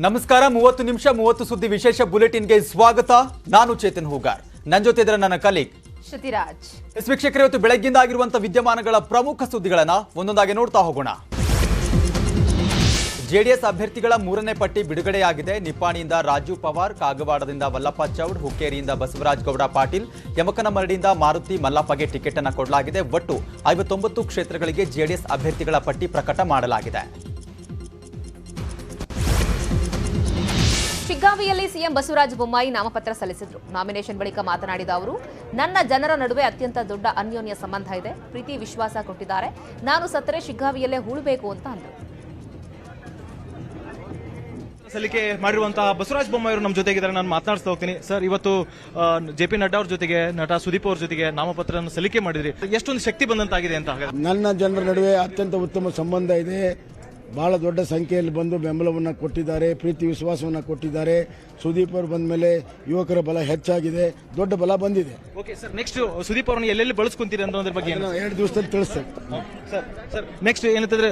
ನಮಸ್ಕಾರ 30 ನಿಮಿಷ 30 ಸುದ್ದಿ ವಿಶೇಷ ಬುಲೆಟಿನ್ಗೆ ಸ್ವಾಗತ. ನಾನು ಚೇತನ್ ಹೂಗಾರ್, ನನ್ನ ಜೊತೆ ಇದ್ದಾರೆ ನನ್ನ ಕಲೀಗ್ ಶ್ರುತಿರಾಜ್. ವೀಕ್ಷಕರೇ, ಇವತ್ತು ಬೆಳಗ್ಗಿಂದ ಆಗಿರುವಂತಹ ವಿದ್ಯಮಾನಗಳ ಪ್ರಮುಖ ಸುದ್ದಿಗಳನ್ನ ಒಂದೊಂದಾಗಿ ನೋಡ್ತಾ ಹೋಗೋಣ. ಜೆಡಿಎಸ್ ಅಭ್ಯರ್ಥಿಗಳ 3ನೇ ಪಟ್ಟಿ ಬಿಡುಗಡೆಯಾಗಿದೆ. ನಿಪ್ಪಾಣಿಯಿಂದ ರಾಜು ಪವಾರ್, ಕಾಗವಾಡದಿಂದ ವಲ್ಲಪ್ಪ ಚೌಡ್, ಹುಕ್ಕೇರಿಯಿಂದ ಬಸವರಾಜ್ ಗೌಡ ಪಾಟೀಲ್, ಯಮಕನಮರಡಿಯಿಂದ ಮಾರುತಿ ಮಲ್ಲಪ್ಪಗೆ ಟಿಕೆಟ್ ಅನ್ನು ಕೊಡಲಾಗಿದೆ. ಒಟ್ಟು 59 ಕ್ಷೇತ್ರಗಳಿಗೆ ಜೆಡಿಎಸ್ ಅಭ್ಯರ್ಥಿಗಳ ಪಟ್ಟಿ ಪ್ರಕಟ ಮಾಡಲಾಗಿದೆ. ಶಿಗ್ಗಾವಿಯಲ್ಲಿ ಸಿಎಂ ಬಸವರಾಜ ಬೊಮ್ಮಾಯಿ ನಾಮಪತ್ರ ಸಲ್ಲಿಸಿದ್ರು. ನಾಮಿನೇಷನ್ ಬಳಿಕ ಮಾತನಾಡಿದ ಅವರು, ನನ್ನ ಜನರ ನಡುವೆ ಅತ್ಯಂತ ದೊಡ್ಡ ಅನ್ಯೋನ್ಯ ಸಂಬಂಧ ಇದೆ, ಪ್ರೀತಿ ವಿಶ್ವಾಸ ಕೊಟ್ಟಿದ್ದಾರೆ. ನಾನು ಸತ್ತರೆ ಶಿಗ್ಗಾವಿಯಲ್ಲೇ ಹೂಳಬೇಕು ಅಂತ ಅಂದರು. ಸಲ್ಲಿಕೆ ಮಾಡಿರುವಂತಹ ಬಸವರಾಜ ಬೊಮ್ಮಾಯಿ ಅವರು ನಮ್ಮ ಜೊತೆಗಿದ್ದಾರೆ. ನಾನು ಮಾತನಾಡ್ತಾ ಹೋಗ್ತೀನಿ. ಸರ್, ಇವತ್ತು ಜೆ.ಪಿ. ನಡ್ಡಾ ಅವ್ರ ಜೊತೆಗೆ ನಟ ಸುದೀಪ್ ಅವ್ರ ಜೊತೆಗೆ ನಾಮಪತ್ರವನ್ನು ಸಲ್ಲಿಕೆ ಮಾಡಿದ್ರಿ. ಎಷ್ಟೊಂದು ಶಕ್ತಿ ಬಂದಂತಾಗಿದೆ ಅಂತ? ನನ್ನ ಜನರ ನಡುವೆ ಅತ್ಯಂತ ಉತ್ತಮ ಸಂಬಂಧ ಇದೆ. ಬಹಳ ದೊಡ್ಡ ಸಂಖ್ಯೆಯಲ್ಲಿ ಬಂದು ಬೆಂಬಲವನ್ನು ಕೊಟ್ಟಿದ್ದಾರೆ, ಪ್ರೀತಿ ವಿಶ್ವಾಸವನ್ನು ಕೊಟ್ಟಿದ್ದಾರೆ. ಸುದೀಪ್ ಅವರು ಬಂದ ಮೇಲೆ ಯುವಕರ ಬಲ ಹೆಚ್ಚಾಗಿದೆ, ದೊಡ್ಡ ಬಲ ಬಂದಿದೆ. ಓಕೆ ಸರ್, ನೆಕ್ಸ್ಟ್ ಸುದೀಪ್ ಅವರನ್ನು ಎಲ್ಲೆಲ್ಲಿ ಬಳಸ್ಕೊಂತೀರಿ ಅನ್ನೋದ್ರ ಬಗ್ಗೆ 2 ದಿವಸದಲ್ಲಿ ತಿಳಿಸ್ತೇವೆ. ಸರ್ ನೆಕ್ಸ್ಟ್ ಏನಂತಂದ್ರೆ,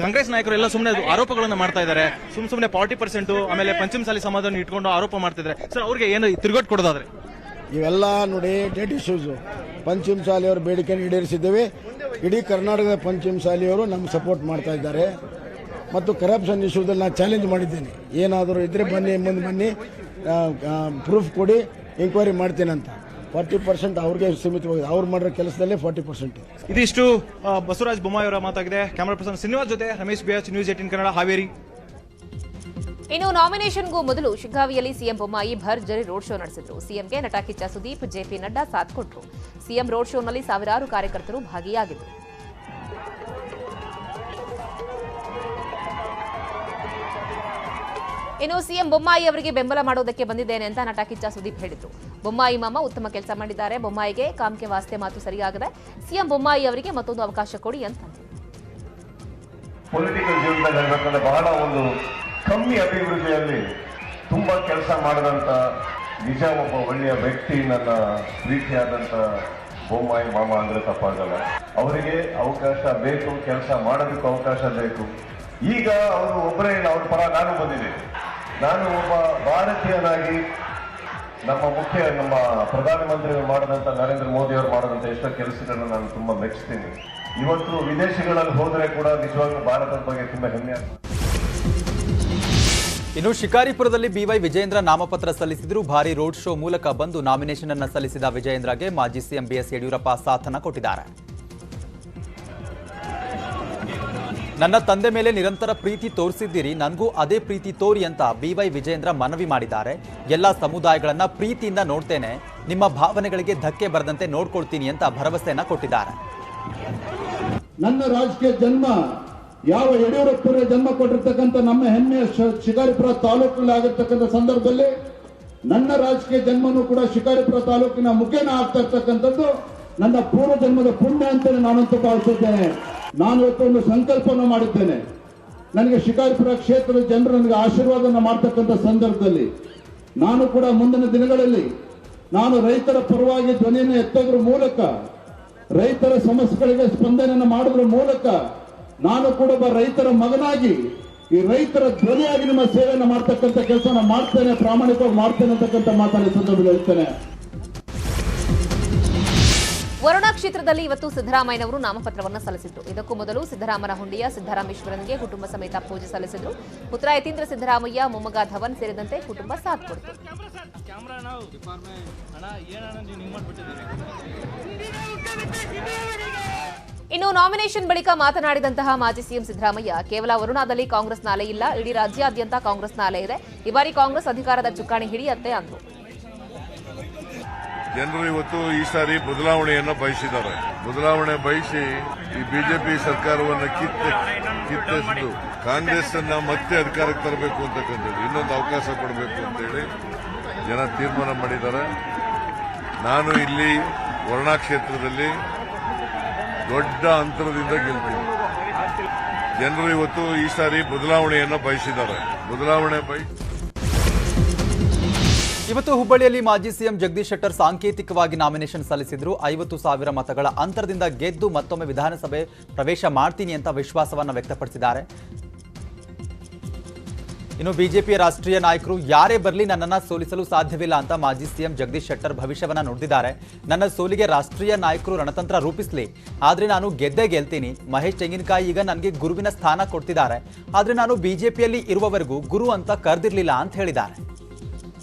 ಕಾಂಗ್ರೆಸ್ ನಾಯಕರು ಎಲ್ಲ ಸುಮ್ಮನೆ ಆರೋಪಗಳನ್ನು ಮಾಡ್ತಾ ಇದ್ದಾರೆ. ಸುಮ್ಮನೆ 40% ಆಮೇಲೆ ಪಂಚಮಸಾಲಿ ಸಮಾಜವನ್ನು ಇಟ್ಕೊಂಡು ಆರೋಪ ಮಾಡ್ತಿದ್ದಾರೆ. ಸರ್, ಅವ್ರಿಗೆ ಏನು ತಿರುಗಟ್ಟು ಕೊಡೋದಾದ್ರೆ? ಇವೆಲ್ಲ ನೋಡಿ ಡೇಟ್ ಇಶ್ಯೂಸ್. ಪಂಚಮಸಾಲಿಯವರ ಬೇಡಿಕೆಯನ್ನು ಈಡೇರಿಸಿದ್ದೇವೆ. ಇಡೀ ಕರ್ನಾಟಕದ ಪಂಚಮಸಾಲಿಯವರು ನಮ್ಗೆ ಸಪೋರ್ಟ್ ಮಾಡ್ತಾ ಇದ್ದಾರೆ. ಮತ್ತು ಕರಪ್ಷನ್ ಇಶ್ಯೂದಲ್ಲಿ ನಾನು ಚಾಲೆಂಜ್ ಮಾಡಿದ್ದೇನೆ, ಏನಾದರೂ ಇದ್ರೆ ಬನ್ನಿ, ಮುಂದೆ ಬನ್ನಿ, ಪ್ರೂಫ್ ಕೊಡಿ, ಎಂಕ್ವೈರಿ ಮಾಡ್ತೇನೆ ಅಂತ. 40% ಅವ್ರಿಗೆ ಸೀಮಿತವಾಗಿದೆ. ಅವ್ರು ಮಾಡಿರೋ ಕೆಲಸದಲ್ಲೇ 40%. ಇದಿಷ್ಟು ಬಸವರಾಜ ಬೊಮ್ಮಾಯಿ ಅವರ ಮಾತಾಗಿದೆ. ಕ್ಯಾಮರಾ ಪರ್ಸನ್ ಶ್ರೀನಿವಾಸ್ ಜೊತೆ ರಮೇಶ್ BH, ನ್ಯೂಸ್ 18 ಕನ್ನಡ, ಹಾವೇರಿ. ಇನ್ನು ನಾಮಿನೇಷನ್ಗೂ ಮೊದಲು ಶಿಗ್ಗಾವಿಯಲ್ಲಿ ಸಿಎಂ ಬೊಮ್ಮಾಯಿ ಭರ್ಜರಿ ರೋಡ್ ಶೋ ನಡೆಸಿದ್ರು. ಸಿಎಂಗೆ ನಟ ಕಿಚ್ಚ ಸುದೀಪ್, ಜೆ.ಪಿ. ನಡ್ಡಾ ಸಾಥ್ ಕೊಟ್ಟರು. ಸಿಎಂ ರೋಡ್ ಶೋನಲ್ಲಿ ಸಾವಿರಾರು ಕಾರ್ಯಕರ್ತರು ಭಾಗಿಯಾಗಿದ್ದರು. ಇನ್ನು ಸಿಎಂ ಬೊಮ್ಮಾಯಿ ಅವರಿಗೆ ಬೆಂಬಲ ಮಾಡೋದಕ್ಕೆ ಬಂದಿದ್ದೇನೆ ಅಂತ ನಟ ಕಿಚ್ಚ ಸುದೀಪ್ ಹೇಳಿದ್ರು. ಬೊಮ್ಮಾಯಿ ಮಾಮ ಉತ್ತಮ ಕೆಲಸ ಮಾಡಿದ್ದಾರೆ, ಬೊಮ್ಮಾಯಿಗೆ ಕಾಮ್ಕೆ ವಾಸ್ತೆ ಮಾತು ಸರಿಯಾಗದೆ, ಸಿಎಂ ಬೊಮ್ಮಾಯಿ ಅವರಿಗೆ ಮತ್ತೊಂದು ಅವಕಾಶ ಕೊಡಿ ಅಂತ. ಪೊಲಿಟಿಕಲ್ ಜೀವನದಲ್ಲಿ ಹೇಳ್ಬೇಕಂದ್ರೆ ಬಹಳ ಒಂದು ಕಮ್ಮಿ ಅಭಿವೃದ್ಧಿಯಲ್ಲಿ ತುಂಬಾ ಕೆಲಸ ಮಾಡಿದಂತ ನಿಜ ಒಬ್ಬ ಒಳ್ಳೆಯ ವ್ಯಕ್ತಿ, ನನ್ನ ಪ್ರೀತಿಯಾದಂತ ಬೊಮ್ಮಾಯಿ ಮಾಮ ಅಂದ್ರೆ ತಪ್ಪಾಗಲ್ಲ. ಅವರಿಗೆ ಅವಕಾಶ ಬೇಕು, ಕೆಲಸ ಮಾಡೋದಕ್ಕೂ ಅವಕಾಶ ಬೇಕು. ಈಗ ಅವರು ಒಬ್ಬರೇ ಇಲ್ಲ, ಅವ್ರ ಪರ ನಾನು ಬಂದಿದ್ದೇನೆ. ನಾನು ಒಬ್ಬ ಭಾರತೀಯನಾಗಿ ನಮ್ಮ ಪ್ರಧಾನಮಂತ್ರಿಗಳು ಮಾಡಿದಂತ, ನರೇಂದ್ರ ಮೋದಿ ಅವರು ಮಾಡಿದಂತ ಎಷ್ಟೋ ಕೆಲಸಗಳನ್ನ ನಾನು ತುಂಬಾ ಮೆಚ್ಚಿಸ್ತೀನಿ. ಇವತ್ತು ವಿದೇಶಗಳಲ್ಲಿ ಹೋದ್ರೆ ಕೂಡ ನಿಜವಾಗ್ಲೂ ಭಾರತದ ಬಗ್ಗೆ ತುಂಬಾ ಹೆಮ್ಮೆ ಆಗ್ತದೆ. ಇನ್ನು ಶಿಕಾರಿಪುರದಲ್ಲಿ BY ವಿಜಯೇಂದ್ರ ನಾಮಪತ್ರ ಸಲ್ಲಿಸಿದ್ರು. ಭಾರಿ ರೋಡ್ ಶೋ ಮೂಲಕ ಬಂದು ನಾಮಿನೇಷನ್ ಅನ್ನು ಸಲ್ಲಿಸಿದ ವಿಜಯೇಂದ್ರಗೆ ಮಾಜಿ ಸಿಎಂ BS ಯಡಿಯೂರಪ್ಪ ಸಾಥನ್ನ ಕೊಟ್ಟಿದ್ದಾರೆ. ನನ್ನ ತಂದೆ ಮೇಲೆ ನಿರಂತರ ಪ್ರೀತಿ ತೋರಿಸಿದ್ದೀರಿ, ನನಗೂ ಅದೇ ಪ್ರೀತಿ ತೋರಿ ಅಂತ BY ವಿಜಯೇಂದ್ರ ಮನವಿ ಮಾಡಿದ್ದಾರೆ. ಎಲ್ಲ ಸಮುದಾಯಗಳನ್ನ ಪ್ರೀತಿಯಿಂದ ನೋಡ್ತೇನೆ, ನಿಮ್ಮ ಭಾವನೆಗಳಿಗೆ ಧಕ್ಕೆ ಬರದಂತೆ ನೋಡ್ಕೊಳ್ತೀನಿ ಅಂತ ಭರವಸೆಯನ್ನ ಕೊಟ್ಟಿದ್ದಾರೆ. ನನ್ನ ರಾಜಕೀಯ ಜನ್ಮ ಯಾವ ಯಡಿಯೂರಪ್ಪರೇ ಜನ್ಮ ಕೊಟ್ಟಿರ್ತಕ್ಕಂಥ ನಮ್ಮ ಹೆಮ್ಮೆಯ ಶಿಕಾರಿಪುರ ತಾಲೂಕಿನಲ್ಲಿ ಆಗಿರ್ತಕ್ಕಂಥ ಸಂದರ್ಭದಲ್ಲಿ ನನ್ನ ರಾಜಕೀಯ ಜನ್ಮನೂ ಕೂಡ ಶಿಕಾರಿಪುರ ತಾಲೂಕಿನ ಮುಖೇನ ಆಗ್ತಾ ಇರ್ತಕ್ಕಂಥದ್ದು ನನ್ನ ಪೂರ್ವ ಜನ್ಮದ ಪುಣ್ಯ ಅಂತೇಳಿ ನಾನಂತೂ ಭಾವಿಸುತ್ತೇನೆ. ನಾನು ಇವತ್ತು ಒಂದು ಸಂಕಲ್ಪವನ್ನು ಮಾಡಿದ್ದೇನೆ. ನನಗೆ ಶಿಕಾರಿಪುರ ಕ್ಷೇತ್ರದ ಜನರು ನನಗೆ ಆಶೀರ್ವಾದನ ಮಾಡ್ತಕ್ಕಂಥ ಸಂದರ್ಭದಲ್ಲಿ ನಾನು ಕೂಡ ಮುಂದಿನ ದಿನಗಳಲ್ಲಿ ನಾನು ರೈತರ ಪರವಾಗಿ ಧ್ವನಿಯನ್ನು ಎತ್ತೋದ್ರ ಮೂಲಕ, ರೈತರ ಸಮಸ್ಯೆಗಳಿಗೆ ಸ್ಪಂದನೆಯನ್ನು ಮಾಡೋದ್ರ ಮೂಲಕ ನಾನು ಕೂಡ ಒಬ್ಬ ರೈತರ ಮಗನಾಗಿ ಈ ರೈತರ ಧ್ವನಿಯಾಗಿ ನಿಮ್ಮ ಸೇವೆಯನ್ನು ಮಾಡ್ತಕ್ಕಂಥ ಕೆಲಸನ ಮಾಡ್ತೇನೆ, ಪ್ರಾಮಾಣಿಕವಾಗಿ ಮಾಡ್ತೇನೆ ಅಂತಕ್ಕಂಥ ಮಾತನ್ನು ಸಂದರ್ಭದಲ್ಲಿ ಹೇಳ್ತೇನೆ. ವರುಣಾ ಕ್ಷೇತ್ರದಲ್ಲಿ ಇವತ್ತು ಸಿದ್ದರಾಮಯ್ಯನವರು ನಾಮಪತ್ರವನ್ನು ಸಲ್ಲಿಸಿದ್ರು. ಇದಕ್ಕೂ ಮೊದಲು ಸಿದ್ದರಾಮನ ಹುಂಡಿಯ ಸಿದ್ದರಾಮೇಶ್ವರನಿಗೆ ಕುಟುಂಬ ಸಮೇತ ಪೂಜೆ ಸಲ್ಲಿಸಿದ್ರು. ಪುತ್ರ ಯತೀಂದ್ರ ಸಿದ್ದರಾಮಯ್ಯ, ಮೊಮ್ಮಗ ಧವನ್ ಸೇರಿದಂತೆ ಕುಟುಂಬ ಸಾಥ್ ಕೊಡ್ತು. ಇನ್ನು ನಾಮಿನೇಷನ್ ಬಳಿಕ ಮಾತನಾಡಿದಂತಹ ಮಾಜಿ ಸಿಎಂ ಸಿದ್ದರಾಮಯ್ಯ, ಕೇವಲ ವರುಣಾದಲ್ಲಿ ಕಾಂಗ್ರೆಸ್ನ ಅಲೆ ಇಲ್ಲ, ಇಡೀ ರಾಜ್ಯಾದ್ಯಂತ ಕಾಂಗ್ರೆಸ್ನ ಅಲೆ ಇದೆ. ಈ ಬಾರಿ ಕಾಂಗ್ರೆಸ್ ಅಧಿಕಾರದ ಚುಕ್ಕಾಣಿ ಹಿಡಿಯತ್ತೆ ಅಂದ್ರು. ಜನರು ಇವತ್ತು ಈ ಸಾರಿ ಬದಲಾವಣೆಯನ್ನು ಬಯಸಿದ್ದಾರೆ. ಬದಲಾವಣೆ ಬಯಸಿ ಈ ಬಿಜೆಪಿ ಸರ್ಕಾರವನ್ನು ಕಿತ್ತೆಸೆದು ಕಾಂಗ್ರೆಸ್ ಅನ್ನ ಮತ್ತೆ ಅಧಿಕಾರಕ್ಕೆ ತರಬೇಕು ಅಂತಕ್ಕಂಥದ್ದು, ಇನ್ನೊಂದು ಅವಕಾಶ ಕೊಡಬೇಕು ಅಂತೇಳಿ ಜನ ತೀರ್ಮಾನ ಮಾಡಿದ್ದಾರೆ. ನಾನು ಇಲ್ಲಿ ವರುಣಾ ಕ್ಷೇತ್ರದಲ್ಲಿ ದೊಡ್ಡ ಅಂತರದಿಂದ ಗೆಲ್ತೀನಿ. ಜನರು ಇವತ್ತು ಈ ಸಾರಿ ಬದಲಾವಣೆಯನ್ನು ಬಯಸಿದ್ದಾರೆ. ಬದಲಾವಣೆ ಇವತ್ತು ಹುಬ್ಬಳ್ಳಿಯಲ್ಲಿ ಮಾಜಿ ಸಿಎಂ ಜಗದೀಶ್ ಶೆಟ್ಟರ್ ಸಾಂಕೇತಿಕವಾಗಿ ನಾಮಿನೇಷನ್ ಸಲ್ಲಿಸಿದ್ರು. 50,000 ಮತಗಳ ಅಂತರದಿಂದ ಗೆದ್ದು ಮತ್ತೊಮ್ಮೆ ವಿಧಾನಸಭೆ ಪ್ರವೇಶ ಮಾಡ್ತೀನಿ ಅಂತ ವಿಶ್ವಾಸವನ್ನ ವ್ಯಕ್ತಪಡಿಸಿದ್ದಾರೆ. ಇನ್ನು ಬಿಜೆಪಿಯ ರಾಷ್ಟ್ರೀಯ ನಾಯಕರು ಯಾರೇ ಬರಲಿ ನನ್ನನ್ನು ಸೋಲಿಸಲು ಸಾಧ್ಯವಿಲ್ಲ ಅಂತ ಮಾಜಿ ಸಿಎಂ ಜಗದೀಶ್ ಶೆಟ್ಟರ್ ಭವಿಷ್ಯವನ್ನ ನುಡಿದಿದ್ದಾರೆ. ನನ್ನ ಸೋಲಿಗೆ ರಾಷ್ಟ್ರೀಯ ನಾಯಕರು ರಣತಂತ್ರ ರೂಪಿಸಲಿ, ಆದ್ರೆ ನಾನು ಗೆದ್ದೇ ಗೆಲ್ತೀನಿ. ಮಹೇಶ್ ತೆಂಗಿನಕಾಯಿ ಈಗ ನನಗೆ ಗುರುವಿನ ಸ್ಥಾನ ಕೊಡ್ತಿದ್ದಾರೆ, ಆದ್ರೆ ನಾನು ಬಿಜೆಪಿಯಲ್ಲಿ ಇರುವವರೆಗೂ ಗುರು ಅಂತ ಕರೆದಿರ್ಲಿಲ್ಲ ಅಂತ ಹೇಳಿದ್ದಾರೆ.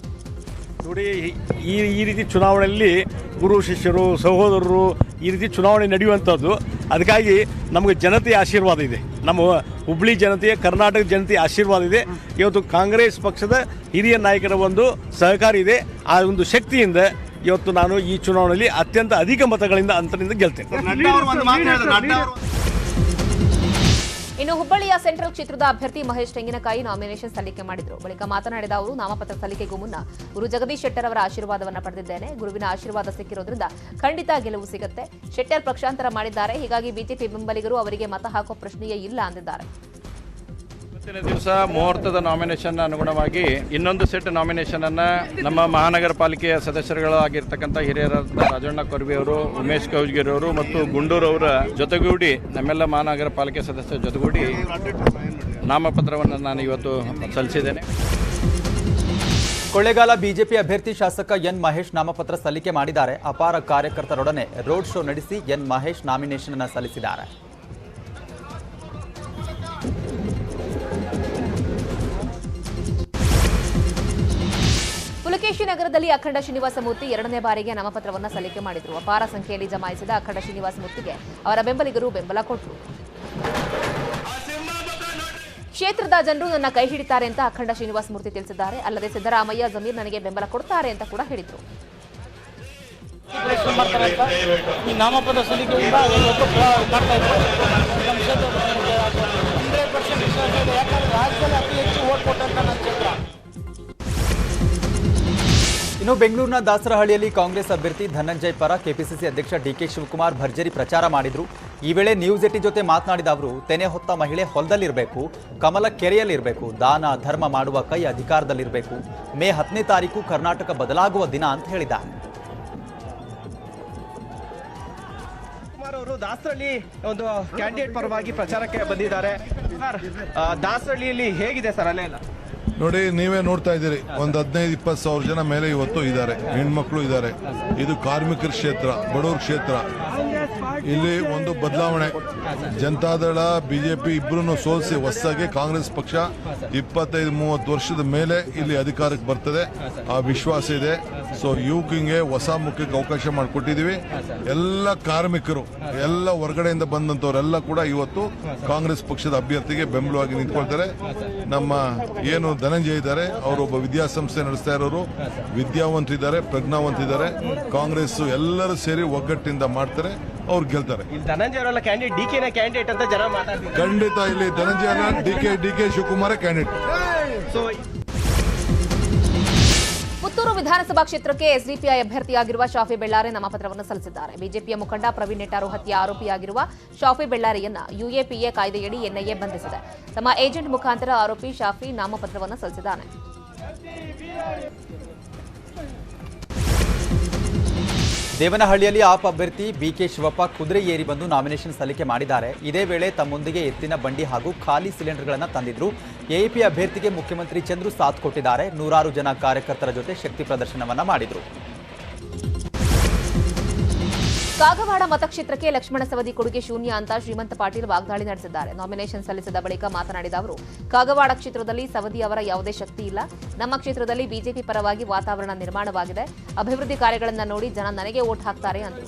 ನೋಡಿ, ಈ ರೀತಿ ಚುನಾವಣೆಯಲ್ಲಿ ಗುರು ಶಿಷ್ಯರು ಸಹೋದರರು ಈ ರೀತಿ ಚುನಾವಣೆ ನಡೆಯುವಂಥದ್ದು. ಅದಕ್ಕಾಗಿ ನಮಗೆ ಜನತೆಯ ಆಶೀರ್ವಾದ ಇದೆ, ನಮ್ಮ ಹುಬ್ಬಳ್ಳಿ ಜನತೆಯ ಕರ್ನಾಟಕ ಜನತೆಯ ಆಶೀರ್ವಾದ ಇದೆ. ಇವತ್ತು ಕಾಂಗ್ರೆಸ್ ಪಕ್ಷದ ಹಿರಿಯ ನಾಯಕರ ಒಂದು ಸಹಕಾರ ಇದೆ. ಆ ಒಂದು ಶಕ್ತಿಯಿಂದ ಇವತ್ತು ನಾನು ಈ ಚುನಾವಣೆಯಲ್ಲಿ ಅತ್ಯಂತ ಅಧಿಕ ಮತಗಳಿಂದ ಅಂತರದಿಂದ ಗೆಲ್ತೇನೆ. ಇನ್ನು ಹುಬ್ಬಳ್ಳಿಯ ಸೆಂಟ್ರಲ್ ಕ್ಷೇತ್ರದ ಅಭ್ಯರ್ಥಿ ಮಹೇಶ್ ತೆಂಗಿನಕಾಯಿ ನಾಮಿನೇಷನ್ ಸಲ್ಲಿಕೆ ಮಾಡಿದರು. ಬಳಿಕ ಮಾತನಾಡಿದ ಅವರು, ನಾಮಪತ್ರ ಸಲ್ಲಿಕೆಗೂ ಮುನ್ನ ಗುರು ಜಗದೀಶ್ ಶೆಟ್ಟರ್ ಅವರ ಆಶೀರ್ವಾದವನ್ನು ಪಡೆದಿದ್ದೇನೆ. ಗುರುವಿನ ಆಶೀರ್ವಾದ ಸಿಕ್ಕಿರೋದ್ರಿಂದ ಖಂಡಿತ ಗೆಲುವು ಸಿಗುತ್ತೆ. ಶೆಟ್ಟರ್ ಪಕ್ಷಾಂತರ ಮಾಡಿದ್ದಾರೆ, ಹೀಗಾಗಿ ಬಿಜೆಪಿ ಬೆಂಬಲಿಗರು ಅವರಿಗೆ ಮತ ಹಾಕೋ ಪ್ರಶ್ನೆಯೇ ಇಲ್ಲ ಅಂದಿದ್ದಾರೆ. ಇವತ್ತಿನ ದಿವಸ ಮುಹೂರ್ತದ ನಾಮಿನೇಷನ್ ಅನುಗುಣವಾಗಿ ಇನ್ನೊಂದು ಸೆಟ್ ನಾಮಿನೇಷನ್ ಅನ್ನ ನಮ್ಮ ಮಹಾನಗರ ಪಾಲಿಕೆಯ ಸದಸ್ಯರುಗಳಾಗಿರ್ತಕ್ಕಂಥ ಹಿರಿಯರಾದ ರಾಜಣ್ಣ ಕೊರ್ವಿ ಅವರು, ಉಮೇಶ್ ಕೌಜ್ಗಿರಿ ಅವರು ಮತ್ತು ಗುಂಡೂರು ಅವರ ಜೊತೆಗೂಡಿ ನಮ್ಮೆಲ್ಲ ಮಹಾನಗರ ಪಾಲಿಕೆ ಸದಸ್ಯರ ಜೊತೆಗೂಡಿ ನಾಮಪತ್ರವನ್ನು ನಾನು ಇವತ್ತು ಸಲ್ಲಿಸಿದ್ದೇನೆ. ಕೊಳ್ಳೇಗಾಲ ಬಿಜೆಪಿ ಅಭ್ಯರ್ಥಿ ಶಾಸಕ ಎನ್ ಮಹೇಶ್ ನಾಮಪತ್ರ ಸಲ್ಲಿಕೆ ಮಾಡಿದ್ದಾರೆ. ಅಪಾರ ಕಾರ್ಯಕರ್ತರೊಡನೆ ರೋಡ್ ಶೋ ನಡೆಸಿ ಎನ್ ಮಹೇಶ್ ನಾಮಿನೇಷನ್ ಅನ್ನು ಸಲ್ಲಿಸಿದ್ದಾರೆ. ಪುಲಕೇಶಿ ನಗರದಲ್ಲಿ ಅಖಂಡ ಶ್ರೀನಿವಾಸ ಮೂರ್ತಿ ಎರಡನೇ ಬಾರಿಗೆ ನಾಮಪತ್ರವನ್ನು ಸಲ್ಲಿಕೆ ಮಾಡಿದರು. ಅಪಾರ ಸಂಖ್ಯೆಯಲ್ಲಿ ಜಮಾಯಿಸಿದ ಅಖಂಡ ಶ್ರೀನಿವಾಸ ಮೂರ್ತಿಗೆ ಅವರ ಬೆಂಬಲಿಗರು ಬೆಂಬಲ ಕೊಟ್ಟರು. ಕ್ಷೇತ್ರದ ಜನರು ನನ್ನ ಕೈ ಹಿಡಿತಾರೆ ಅಂತ ಅಖಂಡ ಶ್ರೀನಿವಾಸ ಮೂರ್ತಿ ತಿಳಿಸಿದ್ದಾರೆ. ಅಲ್ಲದೆ ಸಿದ್ದರಾಮಯ್ಯ ಜಮೀರ್ ನನಗೆ ಬೆಂಬಲ ಕೊಡ್ತಾರೆ ಅಂತ ಕೂಡ ಹೇಳಿದರು. ನಾಮಪತ್ರ ಸಲ್ಲಿಕೆಯಿಂದ ರಾಜ್ಯದಲ್ಲಿ ಅತಿ ಹೆಚ್ಚು ಓಟ್ ಕೊಟ್ಟಂತ ನನ್ನ ಕ್ಷೇತ್ರ. ಇನ್ನು ಬೆಂಗಳೂರಿನ ದಾಸರಹಳ್ಳಿಯಲ್ಲಿ ಕಾಂಗ್ರೆಸ್ ಅಭ್ಯರ್ಥಿ ಧನಂಜಯ್ ಪರ ಕೆಪಿಸಿಸಿ ಅಧ್ಯಕ್ಷ ಡಿಕೆ ಶಿವಕುಮಾರ್ ಭರ್ಜರಿ ಪ್ರಚಾರ ಮಾಡಿದ್ರು. ಈ ವೇಳೆ ನ್ಯೂಸ್ 18 ಜೊತೆ ಮಾತನಾಡಿದ ಅವರು, ತೆನೆ ಹೊತ್ತ ಮಹಿಳೆ ಹೊಲದಲ್ಲಿರಬೇಕು, ಕಮಲ ಕೆರೆಯಲ್ಲಿರಬೇಕು, ದಾನ ಧರ್ಮ ಮಾಡುವ ಕೈ ಅಧಿಕಾರದಲ್ಲಿರಬೇಕು, ಮೇ 10ನೇ ತಾರೀಕು ಕರ್ನಾಟಕ ಬದಲಾಗುವ ದಿನ ಅಂತ ಹೇಳಿದ್ದಾರೆ. ಅವರು ದಾಸರಳ್ಳಿ ಒಂದು ಕ್ಯಾಂಡಿಡೇಟ್ ಪರವಾಗಿ ಪ್ರಚಾರಕ್ಕೆ ಬಂದಿದ್ದಾರೆ. ದಾಸರಳ್ಳಿಯಲ್ಲಿ ಹೇಗಿದೆ ಸರ್ ಅಲ್ಲೇ? ನೋಡಿ, ನೀವೇ ನೋಡ್ತಾ ಇದ್ದೀರಿ, ಒಂದು 15-20 ಸಾವಿರ ಜನ ಮೇಲೆ ಇವತ್ತು ಇದ್ದಾರೆ, ಹೆಣ್ಮಕ್ಳು ಇದ್ದಾರೆ. ಇದು ಕಾರ್ಮಿಕರ ಕ್ಷೇತ್ರ, ಬಡವರ ಕ್ಷೇತ್ರ. ಇಲ್ಲಿ ಒಂದು ಬದಲಾವಣೆ, ಜನತಾದಳ ಬಿಜೆಪಿ ಇಬ್ಬರನ್ನು ಸೋಲಿಸಿ ಹೊಸದಾಗಿ ಕಾಂಗ್ರೆಸ್ ಪಕ್ಷ 25-30 ವರ್ಷದ ಮೇಲೆ ಇಲ್ಲಿ ಅಧಿಕಾರಕ್ಕೆ ಬರ್ತದೆ, ಆ ವಿಶ್ವಾಸ ಇದೆ. ಸೊ ಯುವಕಿಂಗೆ ಹೊಸ ಮುಖಕ್ಕೆ ಅವಕಾಶ ಮಾಡಿಕೊಟ್ಟಿದ್ದೀವಿ. ಎಲ್ಲ ಕಾರ್ಮಿಕರು, ಎಲ್ಲ ಹೊರಗಡೆಯಿಂದ ಬಂದಂತವರೆಲ್ಲ ಕೂಡ ಇವತ್ತು ಕಾಂಗ್ರೆಸ್ ಪಕ್ಷದ ಅಭ್ಯರ್ಥಿಗೆ ಬೆಂಬಲವಾಗಿ ನಿಂತ್ಕೊಳ್ತಾರೆ. ನಮ್ಮ ಏನು ಧನಂಜಯ ಇದ್ದಾರೆ, ಅವರೊಬ್ಬ ವಿದ್ಯಾಸಂಸ್ಥೆ ನಡೆಸ್ತಾ ಇರೋರು, ವಿದ್ಯಾವಂತಿದ್ದಾರೆ, ಪ್ರಜ್ಞಾವಂತಿದ್ದಾರೆ. ಕಾಂಗ್ರೆಸ್ ಎಲ್ಲರೂ ಸೇರಿ ಒಗ್ಗಟ್ಟಿಂದ ಮಾಡ್ತಾರೆ, ಅವ್ರು ಗೆಲ್ತಾರೆ. ಧನಂಜಯ ಅವರೆಲ್ಲ ಕ್ಯಾಂಡಿಡೇಟ್, ಡಿಕೆನ ಕ್ಯಾಂಡಿಡೇಟ್ ಅಂತ ಜನ ಮಾತಾಡ್ತಾರೆ. ಖಂಡಿತ ಇಲ್ಲಿ ಧನಂಜಯ ಡಿಕೆ ಶಿವಕುಮಾರ ಕ್ಯಾಂಡಿಡೇಟ್. ಪುತ್ತೂರು ವಿಧಾನಸಭಾ ಕ್ಷೇತ್ರಕ್ಕೆ ಎಸ್ಡಿಪಿಐ ಅಭ್ಯರ್ಥಿಯಾಗಿರುವ ಶಾಫಿ ಬೆಳ್ಳಾರೆ ನಾಮಪತ್ರವನ್ನು ಸಲ್ಲಿಸಿದ್ದಾರೆ. ಬಿಜೆಪಿಯ ಮುಖಂಡ ಪ್ರವೀಣ್ ನೆಟ್ಟಾರು ಹತ್ಯೆ ಆರೋಪಿಯಾಗಿರುವ ಶಾಫಿ ಬೆಳ್ಳಾರೆಯನ್ನ ಯುಎಪಿಎ ಕಾಯ್ದೆಯಡಿ ಎನ್ಐಎ ಬಂಧಿಸಿದೆ. ತಮ್ಮ ಏಜೆಂಟ್ ಮುಖಾಂತರ ಆರೋಪಿ ಶಾಫಿ ನಾಮಪತ್ರವನ್ನು ಸಲ್ಲಿಸಿದ್ದಾನೆ. ದೇವನಹಳ್ಳಿಯಲ್ಲಿ ಆಪ್ ಅಭ್ಯರ್ಥಿ ಬಿಕೆ ಶಿವಪ್ಪ ಕುದುರೆ ಏರಿ ಬಂದು ನಾಮಿನೇಷನ್ ಸಲ್ಲಿಕೆ ಮಾಡಿದ್ದಾರೆ. ಇದೇ ವೇಳೆ ತಮ್ಮೊಂದಿಗೆ ಎತ್ತಿನ ಬಂಡಿ ಹಾಗೂ ಖಾಲಿ ಸಿಲಿಂಡರ್ಗಳನ್ನು ತಂದಿದ್ರು. ಎಎಪಿ ಅಭ್ಯರ್ಥಿಗೆ ಮುಖ್ಯಮಂತ್ರಿ ಚಂದ್ರು ಸಾಥ್ ಕೊಟ್ಟಿದ್ದಾರೆ. 100 ಜನ ಕಾರ್ಯಕರ್ತರ ಜೊತೆ ಶಕ್ತಿ ಪ್ರದರ್ಶನವನ್ನ ಮಾಡಿದ್ರು. ಕಾಗವಾಡ ಮತಕ್ಷೇತ್ರಕ್ಕೆ ಲಕ್ಷ್ಮಣ ಸವದಿ ಕೊಡುಗೆ ಶೂನ್ಯ ಅಂತ ಶ್ರೀಮಂತ ಪಾಟೀಲ್ ವಾಗ್ದಾಳಿ ನಡೆಸಿದ್ದಾರೆ. ನಾಮಿನೇಷನ್ ಸಲ್ಲಿಸಿದ ಬಳಿಕ ಮಾತನಾಡಿದ ಅವರು, ಕಾಗವಾಡ ಕ್ಷೇತ್ರದಲ್ಲಿ ಸವದಿ ಅವರ ಯಾವುದೇ ಶಕ್ತಿ ಇಲ್ಲ. ನಮ್ಮ ಕ್ಷೇತ್ರದಲ್ಲಿ ಬಿಜೆಪಿ ಪರವಾಗಿ ವಾತಾವರಣ ನಿರ್ಮಾಣವಾಗಿದೆ. ಅಭಿವೃದ್ಧಿ ಕಾರ್ಯಗಳನ್ನು ನೋಡಿ ಜನ ನನಗೆ ವೋಟ್ ಹಾಕ್ತಾರೆ ಅಂದರು.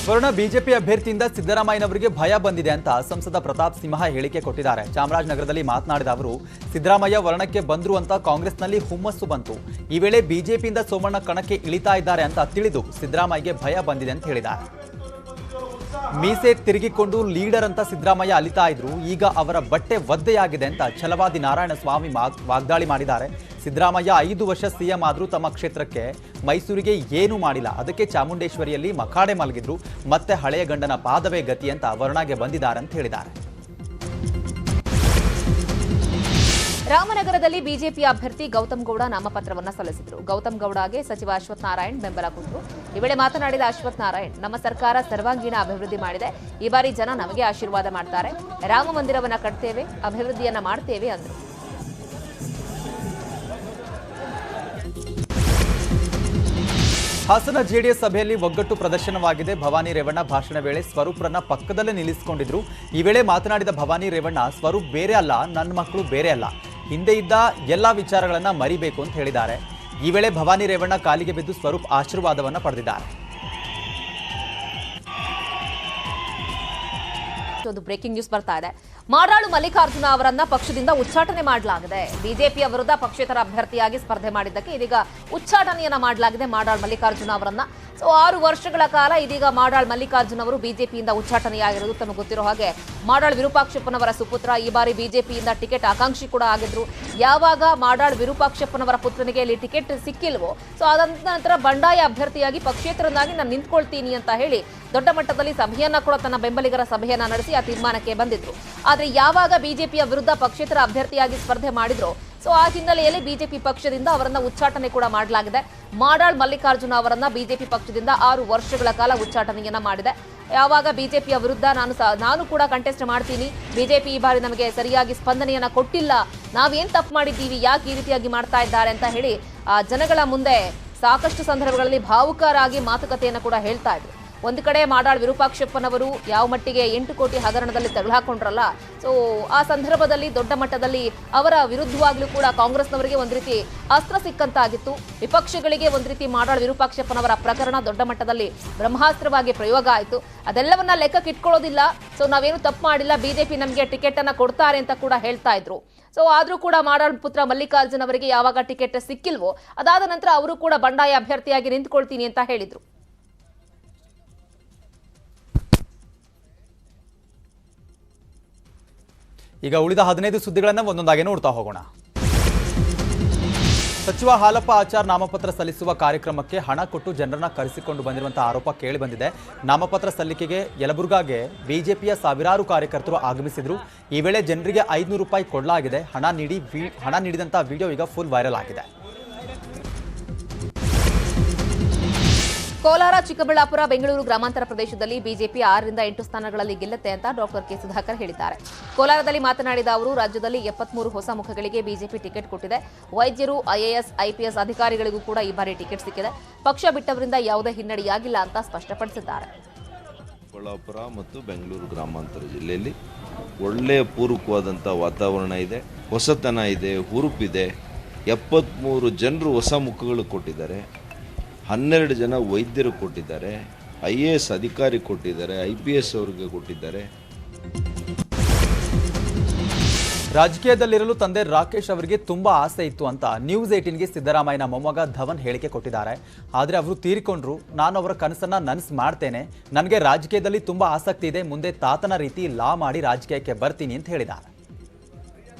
ವರುಣ, ಬಿಜೆಪಿ ಅಭ್ಯರ್ಥಿಯಿಂದ ಸಿದ್ದರಾಮಯ್ಯನವರಿಗೆ ಭಯ ಬಂದಿದೆ ಅಂತ ಸಂಸದ ಪ್ರತಾಪ್ ಸಿಂಹ ಹೇಳಿಕೆ ಕೊಟ್ಟಿದ್ದಾರೆ. ಚಾಮರಾಜನಗರದಲ್ಲಿ ಮಾತನಾಡಿದ ಅವರು, ಸಿದ್ದರಾಮಯ್ಯ ವರ್ಣಕ್ಕೆ ಬಂದ್ರು ಅಂತ ಕಾಂಗ್ರೆಸ್ನಲ್ಲಿ ಹುಮ್ಮಸ್ಸು ಬಂತು. ಈ ವೇಳೆ ಬಿಜೆಪಿಯಿಂದ ಸೋಮಣ್ಣ ಕಣಕ್ಕೆ ಇಳಿತಾ ಇದ್ದಾರೆ ಅಂತ ತಿಳಿದು ಸಿದ್ದರಾಮಯ್ಯಗೆ ಭಯ ಬಂದಿದೆ ಅಂತ ಹೇಳಿದ್ದಾರೆ. ಮೀಸೆ ತಿರುಗಿಕೊಂಡು ಲೀಡರ್ ಅಂತ ಸಿದ್ದರಾಮಯ್ಯ ಅಲಿತಾ ಇದ್ರು, ಈಗ ಅವರ ಬಟ್ಟೆ ಒದ್ದೆಯಾಗಿದೆ ಅಂತ ಛಲವಾದಿ ನಾರಾಯಣಸ್ವಾಮಿ ವಾಗ್ದಾಳಿ ಮಾಡಿದ್ದಾರೆ. ಸಿದ್ದರಾಮಯ್ಯ 5 ವರ್ಷ ಸಿಎಂ ಆದರೂ ತಮ್ಮ ಕ್ಷೇತ್ರಕ್ಕೆ ಮೈಸೂರಿಗೆ ಏನೂ ಮಾಡಿಲ್ಲ. ಅದಕ್ಕೆ ಚಾಮುಂಡೇಶ್ವರಿಯಲ್ಲಿ ಮಖಾಡೆ ಮಲಗಿದ್ರು, ಮತ್ತೆ ಹಳೆಯ ಗಂಡನ ಪಾದವೇ ಗತಿ ಅಂತ ವರುಣಗೆ ಬಂದಿದ್ದಾರೆ ಅಂತ ಹೇಳಿದ್ದಾರೆ. ರಾಮನಗರದಲ್ಲಿ ಬಿಜೆಪಿ ಅಭ್ಯರ್ಥಿ ಗೌತಮ್ ಗೌಡ ನಾಮಪತ್ರವನ್ನ ಸಲ್ಲಿಸಿದರು. ಗೌತಮ್ ಗೌಡಗೆ ಸಚಿವ ಅಶ್ವಥ್ ನಾರಾಯಣ್ ಬೆಂಬಲ ಕೊಟ್ಟರು. ಈ ವೇಳೆ ಮಾತನಾಡಿದ ಅಶ್ವಥ್ ನಾರಾಯಣ್, ನಮ್ಮ ಸರ್ಕಾರ ಸರ್ವಾಂಗೀಣ ಅಭಿವೃದ್ಧಿ ಮಾಡಿದೆ. ಈ ಬಾರಿ ಜನ ನಮಗೆ ಆಶೀರ್ವಾದ ಮಾಡ್ತಾರೆ. ರಾಮ ಮಂದಿರವನ್ನ ಕಟ್ತೇವೆ, ಅಭಿವೃದ್ಧಿಯನ್ನ ಮಾಡ್ತೇವೆ ಅಂದರು. ಹಾಸನ ಜೆಡಿಎಸ್ ಸಭೆಯಲ್ಲಿ ಒಗ್ಗಟ್ಟು ಪ್ರದರ್ಶನವಾಗಿದೆ. ಭವಾನಿ ರೇವಣ್ಣ ಭಾಷಣ ವೇಳೆ ಸ್ವರೂಪ್ರನ್ನ ಪಕ್ಕದಲ್ಲೇ ನಿಲ್ಲಿಸಿಕೊಂಡಿದ್ರು. ಈ ವೇಳೆ ಮಾತನಾಡಿದ ಭವಾನಿ ರೇವಣ್ಣ, ಸ್ವರೂಪ್ ಬೇರೆ ಅಲ್ಲ, ನನ್ನ ಮಕ್ಕಳು ಬೇರೆ ಅಲ್ಲ, ಹಿಂದೆ ಇದ್ದ ಎಲ್ಲಾ ವಿಚಾರಗಳನ್ನ ಮರಿಬೇಕು ಅಂತ ಹೇಳಿದ್ದಾರೆ. ಈ ವೇಳೆ ಭವಾನಿ ರೇವಣ್ಣ ಕಾಲಿಗೆ ಬಿದ್ದು ಸ್ವರೂಪ್ ಆಶೀರ್ವಾದವನ್ನ ಪಡೆದಿದ್ದಾರೆ. ಒಂದು ಬ್ರೇಕಿಂಗ್ ನ್ಯೂಸ್ ಬರ್ತಾ ಇದೆ. ಮಾಡಾಳು ಮಲ್ಲಿಕಾರ್ಜುನ ಅವರನ್ನ ಪಕ್ಷದಿಂದ ಉಚ್ಚಾಟನೆ ಮಾಡಲಾಗಿದೆ. ಬಿಜೆಪಿಯ ವಿರುದ್ಧ ಪಕ್ಷೇತರ ಅಭ್ಯರ್ಥಿಯಾಗಿ ಸ್ಪರ್ಧೆ ಮಾಡಿದ್ದಕ್ಕೆ ಇದೀಗ ಉಚ್ಚಾಟನೆಯನ್ನ ಮಾಡಲಾಗಿದೆ ಮಾಡಾಳು ಮಲ್ಲಿಕಾರ್ಜುನ ಅವರನ್ನ. 6 ವರ್ಷಗಳ ಕಾಲ ಇದೀಗ ಮಾಡಾಳು ಮಲ್ಲಿಕಾರ್ಜುನ ಅವರು ಬಿಜೆಪಿಯಿಂದ ಉಚ್ಚಾಟನೆಯಾಗಿರೋದು ತಮಗೆ ಗೊತ್ತಿರೋ ಹಾಗೆ ಮಾಡಾಳು ವಿರೂಪಾಕ್ಷಪ್ಪನವರ ಸುಪುತ್ರ ಈ ಬಾರಿ ಬಿಜೆಪಿಯಿಂದ ಟಿಕೆಟ್ ಆಕಾಂಕ್ಷಿ ಕೂಡ ಆಗಿದ್ರು. ಯಾವಾಗ ಮಾಡಾಳು ವಿರೂಪಾಕ್ಷಪ್ಪನವರ ಪುತ್ರನಿಗೆ ಇಲ್ಲಿ ಟಿಕೆಟ್ ಸಿಕ್ಕಿಲ್ವೋ ಅದಾದ ನಂತರ ಬಂಡಾಯ ಅಭ್ಯರ್ಥಿಯಾಗಿ ಪಕ್ಷೇತರನಾಗಿ ನಾನು ನಿಂತ್ಕೊಳ್ತೀನಿ ಅಂತ ಹೇಳಿ ದೊಡ್ಡ ಮಟ್ಟದಲ್ಲಿ ಸಭೆಯನ್ನ ಕೂಡ ತನ್ನ ಬೆಂಬಲಿಗರ ಸಭೆಯನ್ನ ನಡೆಸಿ ಆ ತೀರ್ಮಾನಕ್ಕೆ ಬಂದಿದ್ರು. ಆದ್ರೆ ಯಾವಾಗ ಬಿಜೆಪಿಯ ವಿರುದ್ಧ ಪಕ್ಷೇತರ ಅಭ್ಯರ್ಥಿಯಾಗಿ ಸ್ಪರ್ಧೆ ಮಾಡಿದ್ರು ಆ ಹಿನ್ನೆಲೆಯಲ್ಲಿ ಬಿಜೆಪಿ ಪಕ್ಷದಿಂದ ಅವರನ್ನ ಉಚ್ಚಾಟನೆ ಕೂಡ ಮಾಡಲಾಗಿದೆ. ಮಾಡಾಳ್ ಮಲ್ಲಿಕಾರ್ಜುನ ಅವರನ್ನ ಬಿಜೆಪಿ ಪಕ್ಷದಿಂದ 6 ವರ್ಷಗಳ ಕಾಲ ಉಚ್ಚಾಟನೆಯನ್ನ ಮಾಡಿದೆ. ಯಾವಾಗ ಬಿಜೆಪಿಯ ವಿರುದ್ಧ ನಾನು ಕೂಡ ಕಂಟೆಸ್ಟ್ ಮಾಡ್ತೀನಿ, ಬಿಜೆಪಿ ಈ ಬಾರಿ ನಮಗೆ ಸರಿಯಾಗಿ ಸ್ಪಂದನೆಯನ್ನ ಕೊಟ್ಟಿಲ್ಲ, ನಾವೇನ್ ತಪ್ಪು ಮಾಡಿದ್ದೀವಿ, ಯಾಕೆ ಈ ರೀತಿಯಾಗಿ ಮಾಡ್ತಾ ಇದ್ದಾರೆ ಅಂತ ಹೇಳಿ ಜನಗಳ ಮುಂದೆ ಸಾಕಷ್ಟು ಸಂದರ್ಭಗಳಲ್ಲಿ ಭಾವುಕರಾಗಿ ಮಾತುಕತೆಯನ್ನು ಕೂಡ ಹೇಳ್ತಾ ಇದ್ರು. ಒಂದು ಕಡೆ ಮಾಡಾಳ್ ವಿರೂಪಾಕ್ಷಪ್ಪನವರು ಯಾವ ಮಟ್ಟಿಗೆ 8 ಕೋಟಿ ಹಗರಣದಲ್ಲಿ ತಗುಲಾಕೊಂಡ್ರಲ್ಲ, ಆ ಸಂದರ್ಭದಲ್ಲಿ ದೊಡ್ಡ ಮಟ್ಟದಲ್ಲಿ ಅವರ ವಿರುದ್ಧವಾಗ್ಲೂ ಕೂಡ ಕಾಂಗ್ರೆಸ್ನವರಿಗೆ ಒಂದು ರೀತಿ ಅಸ್ತ್ರ ಸಿಕ್ಕಂತಾಗಿತ್ತು. ವಿಪಕ್ಷಗಳಿಗೆ ಒಂದು ರೀತಿ ಮಾಡಾಳ್ ವಿರೂಪಾಕ್ಷಪ್ಪನವರ ಪ್ರಕರಣ ದೊಡ್ಡ ಮಟ್ಟದಲ್ಲಿ ಬ್ರಹ್ಮಾಸ್ತ್ರವಾಗಿ ಪ್ರಯೋಗ ಆಯಿತು. ಅದೆಲ್ಲವನ್ನ ಲೆಕ್ಕಕ್ಕೆ ಇಟ್ಕೊಳ್ಳೋದಿಲ್ಲ, ನಾವೇನು ತಪ್ಪು ಮಾಡಿಲ್ಲ, ಬಿಜೆಪಿ ನಮಗೆ ಟಿಕೆಟ್ ಅನ್ನ ಕೊಡ್ತಾರೆ ಅಂತ ಕೂಡ ಹೇಳ್ತಾ ಇದ್ರು. ಆದ್ರೂ ಕೂಡ ಮಾಡಾಳ್ ಪುತ್ರ ಮಲ್ಲಿಕಾರ್ಜುನ್ ಅವರಿಗೆ ಯಾವಾಗ ಟಿಕೆಟ್ ಸಿಕ್ಕಿಲ್ವೋ ಅದಾದ ನಂತರ ಅವರು ಕೂಡ ಬಂಡಾಯ ಅಭ್ಯರ್ಥಿಯಾಗಿ ನಿಂತ್ಕೊಳ್ತೀನಿ ಅಂತ ಹೇಳಿದ್ರು. ಈಗ ಉಳಿದ 15 ಸುದ್ದಿಗಳನ್ನು ಒಂದೊಂದಾಗಿ ನೋಡ್ತಾ ಹೋಗೋಣ. ಸಚಿವ ಹಾಲಪ್ಪ ಆಚಾರ್ ನಾಮಪತ್ರ ಸಲ್ಲಿಸುವ ಕಾರ್ಯಕ್ರಮಕ್ಕೆ ಹಣ ಕೊಟ್ಟು ಜನರನ್ನ ಕರೆಸಿಕೊಂಡು ಬಂದಿರುವಂತಹ ಆರೋಪ ಕೇಳಿ ಬಂದಿದೆ. ನಾಮಪತ್ರ ಸಲ್ಲಿಕೆಗೆ ಯಲಬುರ್ಗಾಗೆ ಬಿಜೆಪಿಯ ಸಾವಿರಾರು ಕಾರ್ಯಕರ್ತರು ಆಗಮಿಸಿದ್ರು. ಈ ವೇಳೆ ಜನರಿಗೆ 500 ರೂಪಾಯಿ ಕೊಡಲಾಗಿದೆ. ಹಣ ನೀಡಿದಂತಹ ವಿಡಿಯೋ ಈಗ ಫುಲ್ ವೈರಲ್ ಆಗಿದೆ. ಕೋಲಾರ, ಚಿಕ್ಕಬಳ್ಳಾಪುರ, ಬೆಂಗಳೂರು ಗ್ರಾಮಾಂತರ ಪ್ರದೇಶದಲ್ಲಿ ಬಿಜೆಪಿ 6 ರಿಂದ 8 ಸ್ಥಾನಗಳಲ್ಲಿ ಗೆಲ್ಲುತ್ತೆ ಅಂತ ಡಾಕ್ಟರ್ ಕೆ ಸುಧಾಕರ್ ಹೇಳಿದ್ದಾರೆ. ಕೋಲಾರದಲ್ಲಿ ಮಾತನಾಡಿದ ಅವರು, ರಾಜ್ಯದಲ್ಲಿ 73 ಹೊಸ ಮುಖಗಳಿಗೆ ಬಿಜೆಪಿ ಟಿಕೆಟ್ ಕೊಟ್ಟಿದೆ. ವೈದ್ಯರು, ಐಎಎಸ್, ಐಪಿಎಸ್ ಅಧಿಕಾರಿಗಳಿಗೂ ಕೂಡ ಈ ಬಾರಿ ಟಿಕೆಟ್ ಸಿಕ್ಕಿದೆ. ಪಕ್ಷ ಬಿಟ್ಟವರಿಂದ ಯಾವುದೇ ಹಿನ್ನಡೆಯಾಗಿಲ್ಲ ಅಂತ ಸ್ಪಷ್ಟಪಡಿಸಿದ್ದಾರೆ. ಚಿಕ್ಕಬಳ್ಳಾಪುರ ಮತ್ತು ಬೆಂಗಳೂರು ಗ್ರಾಮಾಂತರ ಜಿಲ್ಲೆಯಲ್ಲಿ ಒಳ್ಳೆಯ ಪೂರಕವಾದಂಥ ವಾತಾವರಣ ಇದೆ, ಹೊಸತನ ಇದೆ, ಹುರುಪಿದೆ. 73 ಜನರು ಹೊಸ ಮುಖಗಳು ಕೊಟ್ಟಿದ್ದಾರೆ. 12 ಜನ ವೈದ್ಯರು ಕೊಟ್ಟಿದ್ದಾರೆ, IAS ಅಧಿಕಾರಿ ಕೊಟ್ಟಿದ್ದಾರೆ, IPS ಅವರಿಗೆ ಕೊಟ್ಟಿದ್ದಾರೆ. ರಾಜಕೀಯದಲ್ಲಿರಲು ತಂದೆ ರಾಕೇಶ್ ಅವರಿಗೆ ತುಂಬಾ ಆಸೆ ಇತ್ತು ಅಂತ ನ್ಯೂಸ್ 18ಗೆ ಸಿದ್ದರಾಮಯ್ಯನ ಮೊಮ್ಮಗ ಧವನ್ ಹೇಳಿಕೆ ಕೊಟ್ಟಿದ್ದಾರೆ. ಆದರೆ ಅವರು ತೀರಿಕೊಂಡ್ರು. ನಾನು ಅವರ ಕನಸನ್ನ ನನಸು ಮಾಡ್ತೇನೆ. ನನಗೆ ರಾಜಕೀಯದಲ್ಲಿ ತುಂಬಾ ಆಸಕ್ತಿ ಇದೆ. ಮುಂದೆ ತಾತನ ರೀತಿ ಲಾ ಮಾಡಿ ರಾಜಕೀಯಕ್ಕೆ ಬರ್ತೀನಿ ಅಂತ ಹೇಳಿದ್ದಾರೆ.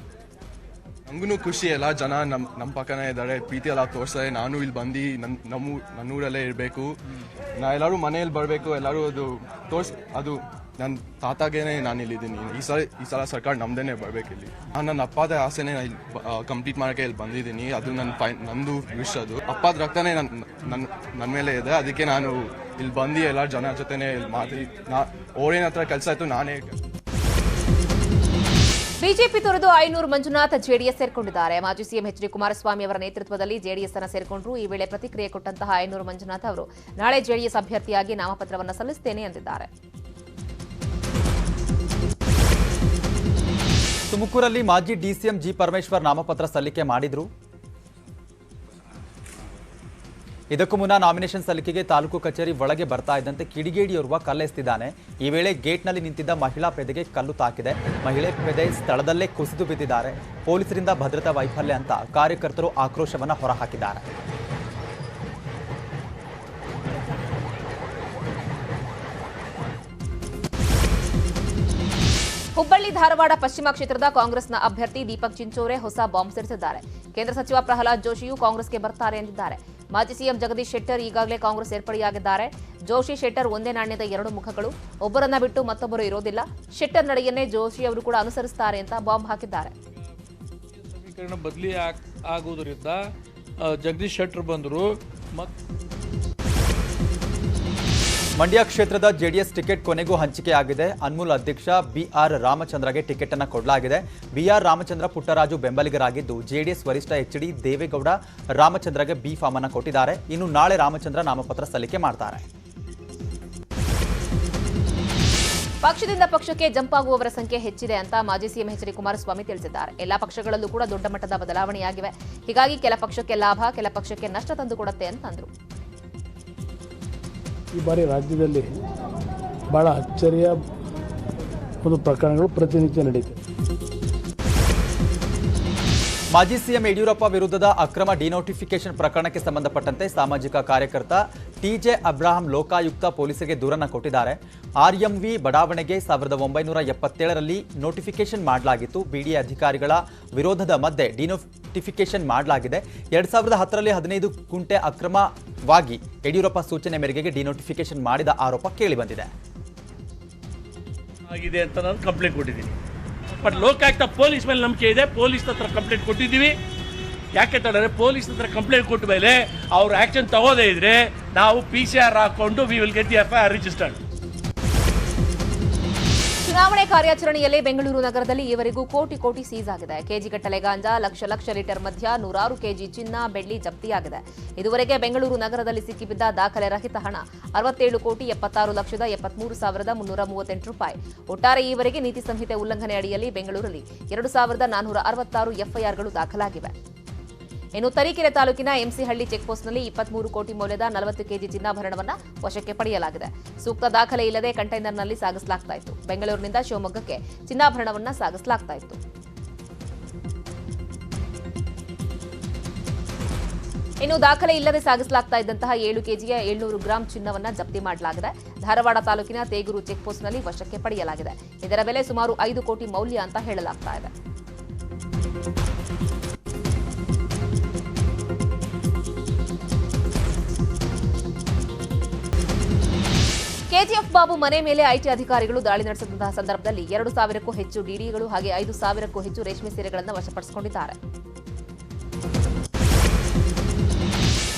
ನಮಗೂ ಖುಷಿ ಎಲ್ಲ ಜನ ನಮ್ಮ ಪಕ್ಕನೇ ಇದ್ದಾರೆ, ಪ್ರೀತಿ ಎಲ್ಲ ತೋರಿಸ್ತಾರೆ. ನಾನು ಇಲ್ಲಿ ಬಂದು ನನ್ನೂರಲ್ಲೇ ಇರಬೇಕು, ಎಲ್ಲರೂ ಮನೆಯಲ್ಲಿ ಬರಬೇಕು, ಎಲ್ಲರೂ ಅದು ನನ್ನ ತಾತಾಗೇನೆ ನಾನು ಇಲ್ಲಿದ್ದೀನಿ. ಈ ಸಲ ಸರ್ಕಾರ ನಮ್ದೇನೆ ಬರಬೇಕು ಇಲ್ಲಿ. ನಾನು ನನ್ನ ಅಪ್ಪದ ಆಸೆನೇ ಕಂಪ್ಲೀಟ್ ಮಾಡೋಕ್ಕೆ ಇಲ್ಲಿ ಬಂದಿದ್ದೀನಿ. ಅದು ನಂದು ವಿಶ್. ಅದು ಅಪ್ಪದ ರಕ್ತನೇ ನನ್ನ ಮೇಲೆ ಇದೆ. ಅದಕ್ಕೆ ನಾನು ಇಲ್ಲಿ ಬಂದು ಎಲ್ಲ ಜನ ಜೊತೆನೆ ಇಲ್ಲಿ ಮಾತಿ ಅವ್ರೇನ ಹತ್ರ ಕೆಲಸ ಆಯಿತು ನಾನೇ. ಬಿಜೆಪಿ ತೊರೆದು ಆಯನೂರು ಮಂಜುನಾಥ್ ಜೆಡಿಎಸ್ ಸೇರ್ಕೊಂಡಿದ್ದಾರೆ. ಮಾಜಿ ಸಿಎಂ ಎಚ್ ಡಿ ಕುಮಾರಸ್ವಾಮಿ ಅವರ ನೇತೃತ್ವದಲ್ಲಿ ಜೆಡಿಎಸ್ ಅನ್ನು ಸೇರ್ಕೊಂಡ್ರು. ಈ ವೇಳೆ ಪ್ರತಿಕ್ರಿಯೆ ಕೊಟ್ಟಂತಹ ಆಯನೂರು ಮಂಜುನಾಥ್ ಅವರು ನಾಳೆ ಜೆಡಿಎಸ್ ಅಭ್ಯರ್ಥಿಯಾಗಿ ನಾಮಪತ್ರವನ್ನು ಸಲ್ಲಿಸುತ್ತೇನೆ ಎಂದಿದ್ದಾರೆ. ತುಮಕೂರಲ್ಲಿ ಮಾಜಿ ಡಿಸಿಎಂ ಜಿ ಪರಮೇಶ್ವರ್ ನಾಮಪತ್ರ ಸಲ್ಲಿಕೆ ಮಾಡಿದ್ರು. ಇದಕ್ಕೂ ಮುನ್ನ ನಾಮಿನೇಷನ್ ಸಲ್ಲಿಕೆಗೆ ತಾಲೂಕು ಕಚೇರಿ ಒಳಗೆ ಬರ್ತಾ ಇದ್ದಂತೆ ಕಿಡಿಗೇಡಿಯೋರ್ವ ಕಲ್ಲೆಸೆದಿದ್ದಾನೆ. ಈ ವೇಳೆ ಗೇಟ್ನಲ್ಲಿ ನಿಂತಿದ್ದ ಮಹಿಳಾ ಪೇದೆಗೆ ಕಲ್ಲು ತಾಕಿದೆ. ಮಹಿಳೆ ಪೇದೆ ಸ್ಥಳದಲ್ಲೇ ಕುಸಿದು ಬಿದ್ದಿದ್ದಾರೆ. ಪೊಲೀಸರಿಂದ ಭದ್ರತಾ ವೈಫಲ್ಯ ಅಂತ ಕಾರ್ಯಕರ್ತರು ಆಕ್ರೋಶವನ್ನು ಹೊರಹಾಕಿದ್ದಾರೆ. ಹುಬ್ಬಳ್ಳಿ ಧಾರವಾಡ ಪಶ್ಚಿಮ ಕ್ಷೇತ್ರದ ಕಾಂಗ್ರೆಸ್ನ ಅಭ್ಯರ್ಥಿ ದೀಪಕ್ ಚಿಂಚೋರೆ ಹೊಸ ಬಾಂಬ್ ಸಿಡಿಸಿದ್ದಾರೆ. ಕೇಂದ್ರ ಸಚಿವ ಪ್ರಹ್ಲಾದ್ ಜೋಶಿಯು ಕಾಂಗ್ರೆಸ್ಗೆ ಬರ್ತಾರೆ ಎಂದಿದ್ದಾರೆ. ಮಾಜಿ ಸಿಎಂ ಜಗದೀಶ್ ಶೆಟ್ಟರ್ ಈಗಾಗಲೇ ಕಾಂಗ್ರೆಸ್ ಸೇರ್ಪಡೆಯಾಗಿದ್ದಾರೆ. ಜೋಶಿ ಶೆಟ್ಟರ್ ಒಂದೇ ನಾಣ್ಯದ 2 ಮುಖಗಳು, ಒಬ್ಬರನ್ನ ಬಿಟ್ಟು ಮತ್ತೊಬ್ಬರು ಇರೋದಿಲ್ಲ. ಶೆಟ್ಟರ್ ನಡೆಯನ್ನೇ ಜೋಶಿ ಅವರು ಕೂಡ ಅನುಸರಿಸುತ್ತಾರೆ ಅಂತ ಬಾಂಬ್ ಹಾಕಿದ್ದಾರೆ. ಸಮೀಕರಣ ಬದಲಿ ಆಗುವುದರಿಂದ ಜಗದೀಶ್ ಶೆಟ್ಟರ್ ಬಂದರು. ಮಂಡ್ಯ ಕ್ಷೇತ್ರದ ಜೆಡಿಎಸ್ ಟಿಕೆಟ್ ಕೊನೆಗೂ ಹಂಚಿಕೆಯಾಗಿದೆ. ಅನ್ಮೂಲ್ ಅಧ್ಯಕ್ಷ ಬಿಆರ್ ರಾಮಚಂದ್ರಗೆ ಟಿಕೆಟ್ ಅನ್ನು ಕೊಡಲಾಗಿದೆ. ಬಿಆರ್ ರಾಮಚಂದ್ರ ಪುಟ್ಟರಾಜು ಬೆಂಬಲಿಗರಾಗಿದ್ದು ಜೆಡಿಎಸ್ ವರಿಷ್ಠ ಎಚ್ಡಿ ದೇವೇಗೌಡ ರಾಮಚಂದ್ರಗೆ ಬಿ ಫಾರ್ಮ್ ಅನ್ನು ಕೊಟ್ಟಿದ್ದಾರೆ. ಇನ್ನು ನಾಳೆ ರಾಮಚಂದ್ರ ನಾಮಪತ್ರ ಸಲ್ಲಿಕೆ ಮಾಡ್ತಾರೆ. ಪಕ್ಷದಿಂದ ಪಕ್ಷಕ್ಕೆ ಜಂಪ್ ಆಗುವವರ ಸಂಖ್ಯೆ ಹೆಚ್ಚಿದೆ ಅಂತ ಮಾಜಿ ಸಿಎಂ ಎಚ್ ಡಿ ಕುಮಾರಸ್ವಾಮಿ ತಿಳಿಸಿದ್ದಾರೆ. ಎಲ್ಲಾ ಪಕ್ಷಗಳಲ್ಲೂ ಕೂಡ ದೊಡ್ಡ ಮಟ್ಟದ ಬದಲಾವಣೆಯಾಗಿವೆ. ಹೀಗಾಗಿ ಕೆಲ ಪಕ್ಷಕ್ಕೆ ಲಾಭ, ಕೆಲ ಪಕ್ಷಕ್ಕೆ ನಷ್ಟ ತಂದುಕೊಡುತ್ತೆ ಅಂತಂದ್ರು. ಈ ಬಾರಿ ರಾಜ್ಯದಲ್ಲಿ ಬಹಳ ಅಚ್ಚರಿಯ ಒಂದು ಪ್ರಕರಣಗಳು ಪ್ರತಿನಿತ್ಯ ನಡೀತದೆ. ಮಾಜಿ ಸಿಎಂ ಯಡಿಯೂರಪ್ಪ ವಿರುದ್ಧದ ಅಕ್ರಮ ಡಿನೋಟಿಫಿಕೇಶನ್ ಪ್ರಕರಣಕ್ಕೆ ಸಂಬಂಧಪಟ್ಟಂತೆ ಸಾಮಾಜಿಕ ಕಾರ್ಯಕರ್ತ ಟಿಜೆ ಅಬ್ರಾಹಂ ಲೋಕಾಯುಕ್ತ ಪೊಲೀಸರಿಗೆ ದೂರನ್ನು ಕೊಟ್ಟಿದ್ದಾರೆ. ಆರ್ಎಂವಿ ಬಡಾವಣೆಗೆ 1977ರಲ್ಲಿ ನೋಟಿಫಿಕೇಶನ್ ಮಾಡಲಾಗಿತ್ತು. ಬಿಡಿಎ ಅಧಿಕಾರಿಗಳ ವಿರೋಧದ ಮಧ್ಯೆ ಡಿನೋಟಿಫಿಕೇಶನ್ ಮಾಡಲಾಗಿದೆ. 2010ರಲ್ಲಿ 15 ಗುಂಟೆ ಅಕ್ರಮವಾಗಿ ಯಡಿಯೂರಪ್ಪ ಸೂಚನೆ ಮೇರೆಗೆ ಡಿನೋಟಿಫಿಕೇಶನ್ ಮಾಡಿದ ಆರೋಪ ಕೇಳಿಬಂದಿದೆ. ಆಗಿದೆ ಅಂತ ನಾನು ಕಂಪ್ಲೇಂಟ್ ಕೊಟ್ಟಿದ್ದೀನಿ. ಬಟ್ ಲೋಕಾಯುಕ್ತ ಪೊಲೀಸ್ ಮೇಲೆ ನಂಬಿಕೆ ಇದೆ. ಪೊಲೀಸ್ ಹತ್ರ ಕಂಪ್ಲೇಂಟ್ ಕೊಟ್ಟಿದ್ದೀವಿ. ಯಾಕೆ ತಡರೆ ಪೊಲೀಸ್ ಹತ್ರ ಕಂಪ್ಲೇಂಟ್ ಕೊಟ್ಟ ಮೇಲೆ ಅವರು ಆಕ್ಷನ್ ತಗೋದೇ ಇದ್ರೆ ನಾವು PCR ಹಾಕೊಂಡು we will get the FIR registered. ಚುನಾವಣೆ ಕಾರ್ಯಾಚರಣೆಯಲ್ಲಿ ಬೆಂಗಳೂರು ನಗರದಲ್ಲಿ ಈವರೆಗೂ ಕೋಟಿ ಸೀಸ್ ಆಗಿದೆ. ಕೆಜಿಗಟ್ಟಲೆ ಗಾಂಜಾ, ಲಕ್ಷ ಲೀಟರ್ ಮದ್ಯ, 100 ಕೆಜಿ ಚಿನ್ನ, ಬೆಳ್ಳಿ ಜಪ್ತಿಯಾಗಿದೆ. ಇದುವರೆಗೆ ಬೆಂಗಳೂರು ನಗರದಲ್ಲಿ ಸಿಕ್ಕಿಬಿದ್ದ ದಾಖಲೆ ರಹಿತ ಹಣ 67,76,73,338 ರೂಪಾಯಿ. ಒಟ್ಟಾರೆ ಈವರೆಗೆ ನೀತಿ ಸಂಹಿತೆ ಉಲ್ಲಂಘನೆ ಅಡಿಯಲ್ಲಿ ಬೆಂಗಳೂರಲ್ಲಿ 2,466 FIRಗಳು ದಾಖಲಾಗಿವೆ. ಇನ್ನು ತರೀಕೆರೆ ತಾಲೂಕಿನ ಎಂಸಿಹಳ್ಳಿ ಚೆಕ್ಪೋಸ್ಟ್ನಲ್ಲಿ 23 ಕೋಟಿ ಮೌಲ್ಯದ 40 ಕೆಜಿ ಚಿನ್ನಾಭರಣವನ್ನು ವಶಕ್ಕೆ ಪಡೆಯಲಾಗಿದೆ. ಸೂಕ್ತ ದಾಖಲೆ ಇಲ್ಲದೆ ಕಂಟೈನರ್ನಲ್ಲಿ ಸಾಗಿಸಲಾಗ್ತಾ ಇತ್ತು. ಬೆಂಗಳೂರಿನಿಂದ ಶಿವಮೊಗ್ಗಕ್ಕೆ ಚಿನ್ನಾಭರಣವನ್ನು ಸಾಗಿಸಲಾಗ್ತಾ ಇತ್ತು. ಇನ್ನು ದಾಖಲೆ ಇಲ್ಲದೆ ಸಾಗಿಸಲಾಗ್ತಾ ಇದ್ದಂತಹ 7 ಕೆಜಿಯ 700 ಗ್ರಾಂ ಚಿನ್ನವನ್ನು ಜಪ್ತಿ ಮಾಡಲಾಗಿದೆ. ಧಾರವಾಡ ತಾಲೂಕಿನ ತೇಗೂರು ಚೆಕ್ಪೋಸ್ಟ್ನಲ್ಲಿ ವಶಕ್ಕೆ ಪಡೆಯಲಾಗಿದೆ. ಇದರ ಬೆಲೆ ಸುಮಾರು 5 ಕೋಟಿ ಮೌಲ್ಯ ಅಂತ ಹೇಳಲಾಗ್ತಾ ಇದೆ. ಕೆಜಿಎಫ್ ಬಾಬು ಮನೆ ಮೇಲೆ ಐಟಿ ಅಧಿಕಾರಿಗಳು ದಾಳಿ ನಡೆಸಿದಂತಹ ಸಂದರ್ಭದಲ್ಲಿ 2,000ಕ್ಕೂ ಹೆಚ್ಚು ಡಿಡಿಗಳು ಹಾಗೆ 5,000ಕ್ಕೂ ಹೆಚ್ಚು ರೇಷ್ಮೆ ಸೀರೆಗಳನ್ನು ವಶಪಡಿಸಿಕೊಂಡಿದ್ದಾರೆ.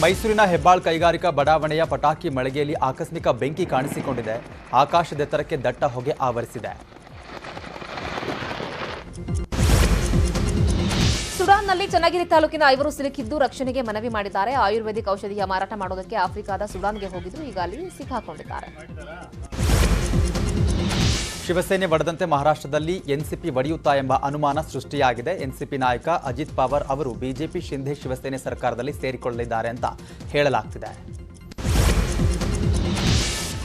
ಮೈಸೂರಿನ ಹೆಬ್ಬಾಳ್ ಕೈಗಾರಿಕಾ ಬಡಾವಣೆಯ ಪಟಾಕಿ ಮಳಿಗೆಯಲ್ಲಿ ಆಕಸ್ಮಿಕ ಬೆಂಕಿ ಕಾಣಿಸಿಕೊಂಡಿದೆ. ಆಕಾಶದೆತ್ತರಕ್ಕೆ ದಟ್ಟ ಹೊಗೆ ಆವರಿಸಿದೆ. ಸುಡಾನ್ನಲ್ಲಿ ಚನ್ನಗಿರಿ ತಾಲೂಕಿನ 5 ಸಿಲುಕಿದ್ದು ರಕ್ಷಣೆಗೆ ಮನವಿ ಮಾಡಿದ್ದಾರೆ. ಆಯುರ್ವೇದಿಕ್ ಔಷಧಿಯ ಮಾರಾಟ ಮಾಡೋದಕ್ಕೆ ಆಫ್ರಿಕಾದ ಸುಡಾನ್ಗೆ ಹೋಗಿದ್ರು. ಈಗ ಅಲ್ಲಿ ಸಿಕ್ಕಾಕೊಂಡಿದ್ದಾರೆ. ಶಿವಸೇನೆ ಒಡೆದಂತೆ ಮಹಾರಾಷ್ಟ್ರದಲ್ಲಿ ಎನ್ಸಿಪಿ ಒಡೆಯುತ್ತಾ ಎಂಬ ಅನುಮಾನ ಸೃಷ್ಟಿಯಾಗಿದೆ. ಎನ್ಸಿಪಿ ನಾಯಕ ಅಜಿತ್ ಪವಾರ್ ಅವರು ಬಿಜೆಪಿ ಶಿಂಧೆ ಶಿವಸೇನೆ ಸರ್ಕಾರದಲ್ಲಿ ಸೇರಿಕೊಳ್ಳಲಿದ್ದಾರೆ ಅಂತ ಹೇಳಲಾಗ್ತಿದೆ.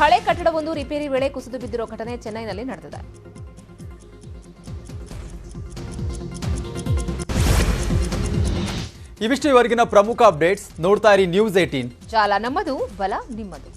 ಹಳೆ ಕಟ್ಟಡವೊಂದು ರಿಪೇರಿ ವೇಳೆ ಕುಸಿದು ಬಿದ್ದಿರೋ ಘಟನೆ ಚೆನ್ನೈನಲ್ಲಿ ನಡೆದಿದೆ. ಇವಿಷ್ಟು ಇವರೆಗಿನ ಪ್ರಮುಖ ಅಪ್ಡೇಟ್ಸ್. ನೋಡ್ತಾ ಇರಿ ನ್ಯೂಸ್ 18. ಜಾಲ ನಮ್ಮದು, ಬಲ ನಿಮ್ಮದು.